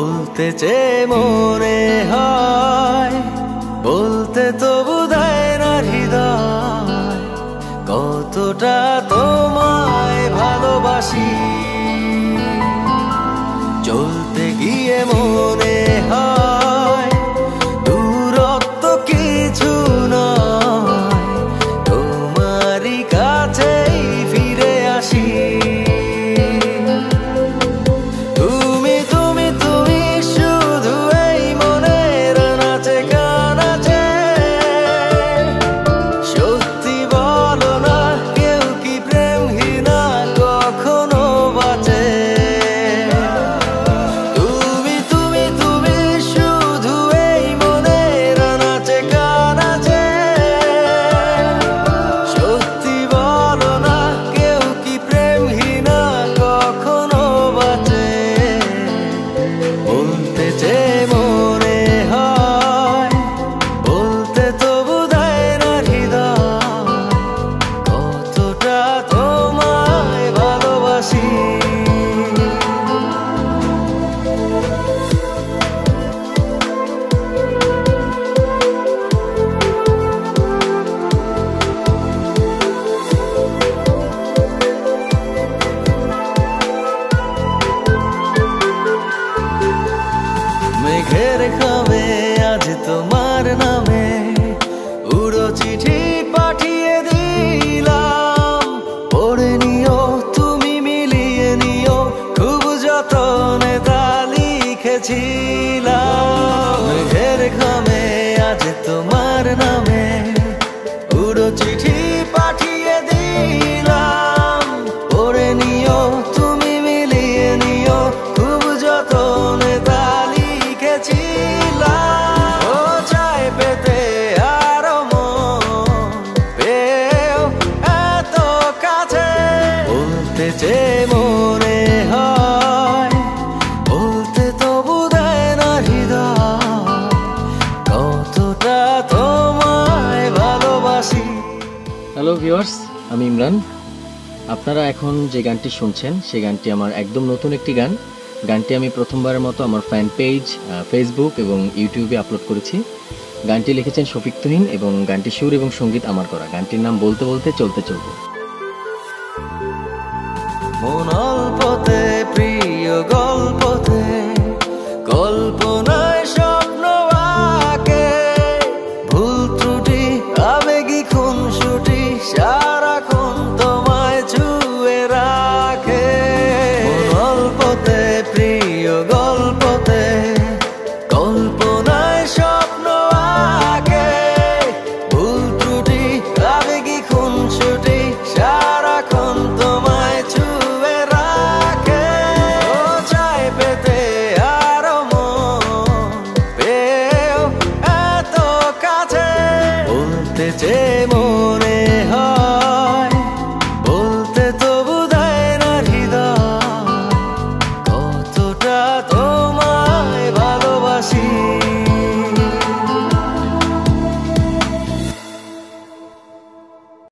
বলতে চেয়ে মনে হয়, বলতে তবু দেয় না হৃদয়, কতটা তোমায় ভালোবাসি। চলতে গিয়ে মনে হয় দূরত্ব কিছু নয়, তোমারই কাছেই ফিরে আসি। মেঘের খামে আজ তোমার নামে উড়ো চিঠি পাঠিয়ে দিলাম, পড়ে নিও তুমি মিলিয়ে নিও, খুব যতনে তা লিখেছিলাম। মেঘের খামে আজ তোমার নামে উড়ো চিঠি পাঠিয়ে দিলাম, পড়ে নিও তুমি মিলিয়ে নিও, খুব যতনে তা মনে হয়, বলতে তবু দেয় না হৃদয়, কতটা তোমায় ভালোবাসি। হ্যালো ভিউয়ার্স, আমি ইমরান। আপনারা এখন যে গানটি শুনছেন সেই গানটি আমার একদম নতুন একটি গান। গানটি আমি প্রথমবারের মতো আমার ফ্যান পেজ, ফেসবুক এবং ইউটিউবে আপলোড করেছি। গানটি লিখেছেন শফিক তুহিন এবং গানটি সুর এবং সঙ্গীত আমার করা। গানটির নাম বলতে বলতে চলতে চলতে। মন